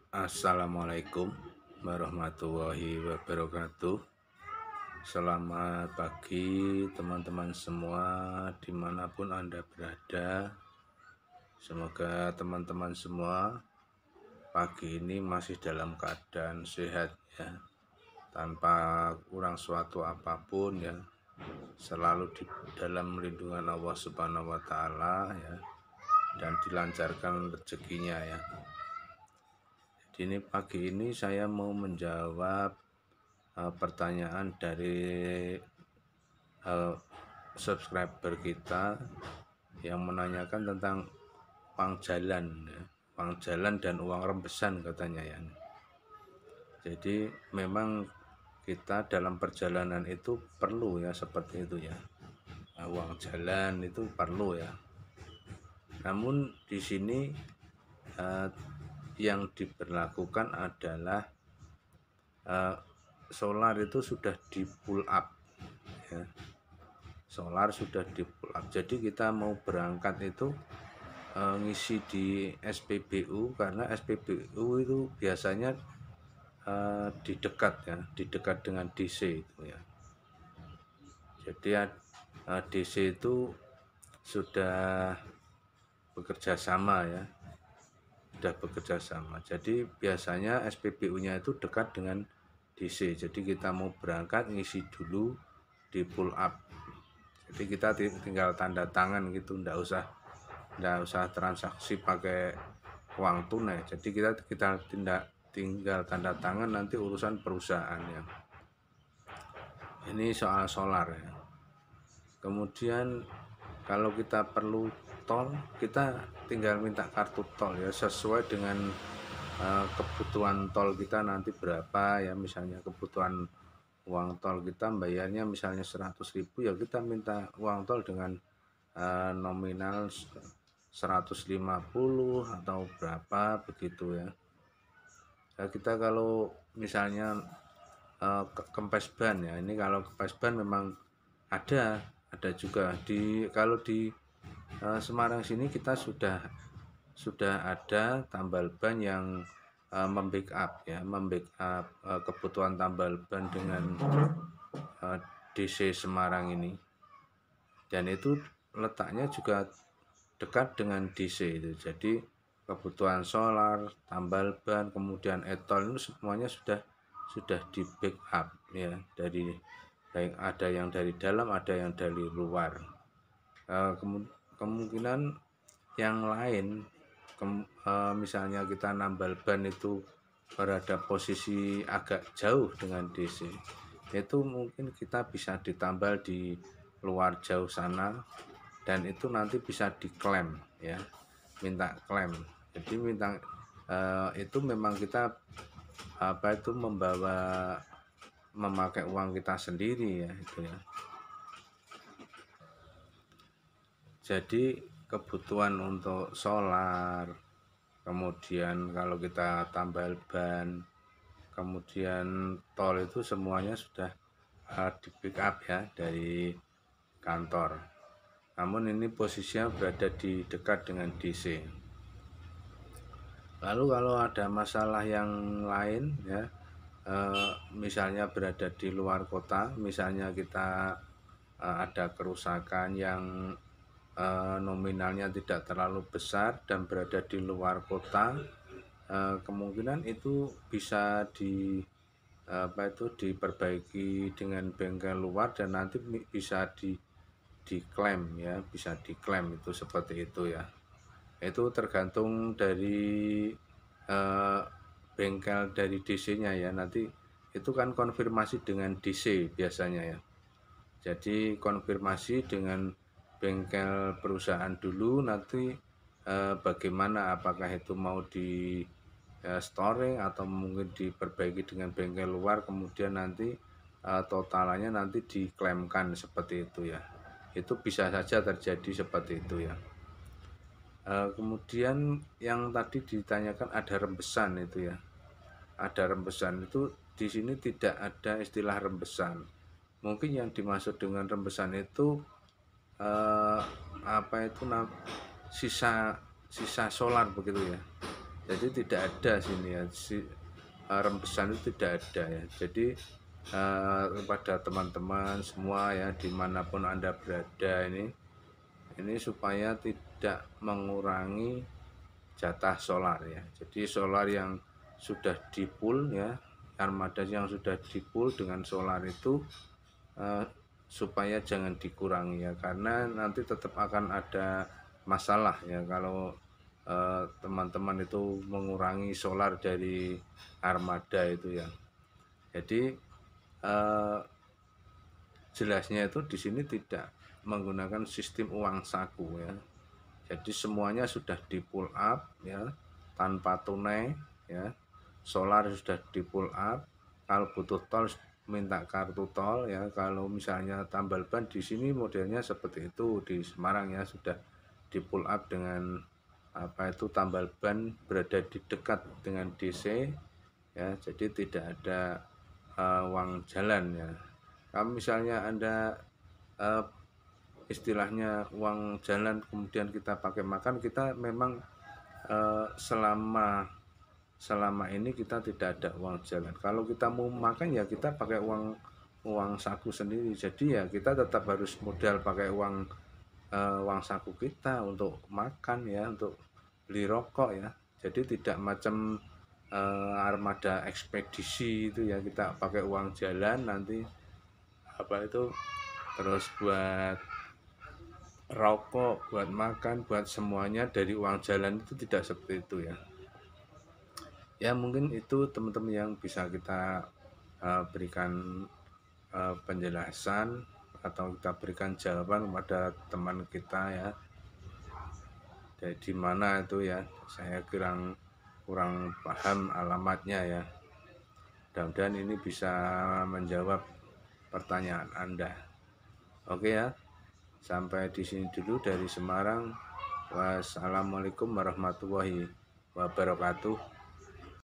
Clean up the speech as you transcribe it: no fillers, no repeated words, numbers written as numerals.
Assalamualaikum warahmatullahi wabarakatuh. Selamat pagi teman-teman semua dimanapun Anda berada. Semoga teman-teman semua pagi ini masih dalam keadaan sehat ya, tanpa kurang suatu apapun ya, selalu di dalam lindungan Allah Subhanahu wa Ta'ala ya, dan dilancarkan rezekinya ya. Ini pagi ini saya mau menjawab pertanyaan dari subscriber kita yang menanyakan tentang uang jalan ya. Uang jalan dan uang rembesan katanya ya. Jadi memang kita dalam perjalanan itu perlu ya seperti itu ya. Uang jalan itu perlu ya. Namun di sini yang diberlakukan adalah solar itu sudah di pull up ya. Solar sudah di pull up, jadi kita mau berangkat itu ngisi di SPBU, karena SPBU itu biasanya di dekat dengan DC itu ya. Jadi DC itu sudah bekerja sama ya, jadi biasanya SPBU-nya itu dekat dengan DC. Jadi kita mau berangkat ngisi dulu di pull up, jadi kita tinggal tanda tangan gitu, nggak usah transaksi pakai uang tunai. Jadi kita tinggal tanda tangan, nanti urusan perusahaan ya. Ini soal solar ya. Kemudian kalau kita perlu tol, kita tinggal minta kartu tol ya, sesuai dengan kebutuhan tol kita nanti berapa ya. Misalnya kebutuhan uang tol kita bayarnya misalnya 100.000 ya, kita minta uang tol dengan nominal 150 atau berapa begitu ya. Kita kalau misalnya kempes ban ya, ini kalau kempes ban memang ada juga kalau di Semarang sini kita sudah ada tambal ban yang membackup kebutuhan tambal ban dengan DC Semarang ini, dan itu letaknya juga dekat dengan DC itu. Jadi kebutuhan solar, tambal ban, kemudian etol itu semuanya sudah di backup ya, dari baik ada yang dari dalam, ada yang dari luar. Kemungkinan yang lain, misalnya kita nambal ban itu berada posisi agak jauh dengan DC, itu mungkin kita bisa ditambal di luar jauh sana, dan itu nanti bisa diklaim ya, minta klaim. Jadi itu memang kita memakai uang kita sendiri ya itu ya. Jadi kebutuhan untuk solar, kemudian kalau kita tambal ban, kemudian tol, itu semuanya sudah di backup ya dari kantor. Namun ini posisinya berada di dekat dengan DC. Lalu kalau ada masalah yang lain ya, misalnya berada di luar kota, misalnya kita ada kerusakan yang nominalnya tidak terlalu besar dan berada di luar kota, kemungkinan itu bisa diperbaiki dengan bengkel luar, dan nanti bisa diklaim ya, bisa diklaim itu seperti itu ya. Itu tergantung dari bengkel dari DC-nya ya. Nanti itu kan konfirmasi dengan DC biasanya ya. Jadi konfirmasi dengan bengkel perusahaan dulu, nanti bagaimana, apakah itu mau di storing atau mungkin diperbaiki dengan bengkel luar, kemudian nanti totalannya nanti diklaimkan seperti itu ya. Itu bisa saja terjadi seperti itu ya. Kemudian yang tadi ditanyakan ada rembesan itu ya. Ada rembesan itu, di sini tidak ada istilah rembesan. Mungkin yang dimaksud dengan rembesan itu sisa solar begitu ya. Jadi tidak ada sini ya, rembesan itu tidak ada ya. Jadi kepada teman-teman semua ya, dimanapun Anda berada, ini supaya tidak mengurangi jatah solar ya. Jadi solar yang sudah di pool ya, armada yang sudah di pool dengan solar itu supaya jangan dikurangi ya, karena nanti tetap akan ada masalah ya kalau teman-teman itu mengurangi solar dari armada itu ya. Jadi jelasnya itu di sini tidak menggunakan sistem uang saku ya. Jadi semuanya sudah di pull up ya, tanpa tunai ya. Solar sudah di pull up. Kalau butuh tol minta kartu tol ya. Kalau misalnya tambal ban di sini modelnya seperti itu, di Semarang ya sudah di pull up dengan apa itu tambal ban berada di dekat dengan DC ya. Jadi tidak ada uang jalan ya. Kalau misalnya Anda istilahnya uang jalan kemudian kita pakai makan, kita memang selama ini kita tidak ada uang jalan. Kalau kita mau makan ya kita pakai uang saku sendiri. Jadi ya kita tetap harus modal pakai uang saku kita untuk makan ya, untuk beli rokok ya. Jadi tidak macam armada ekspedisi itu ya, kita pakai uang jalan nanti apa itu terus buat rokok, buat makan, buat semuanya dari uang jalan, itu tidak seperti itu ya. Ya mungkin itu teman-teman yang bisa kita berikan penjelasan atau kita berikan jawaban kepada teman kita ya. Di mana itu ya, saya kurang paham alamatnya ya. Mudah-mudahan ini bisa menjawab pertanyaan Anda. Oke ya. Sampai di sini dulu dari Semarang. Wassalamualaikum warahmatullahi wabarakatuh.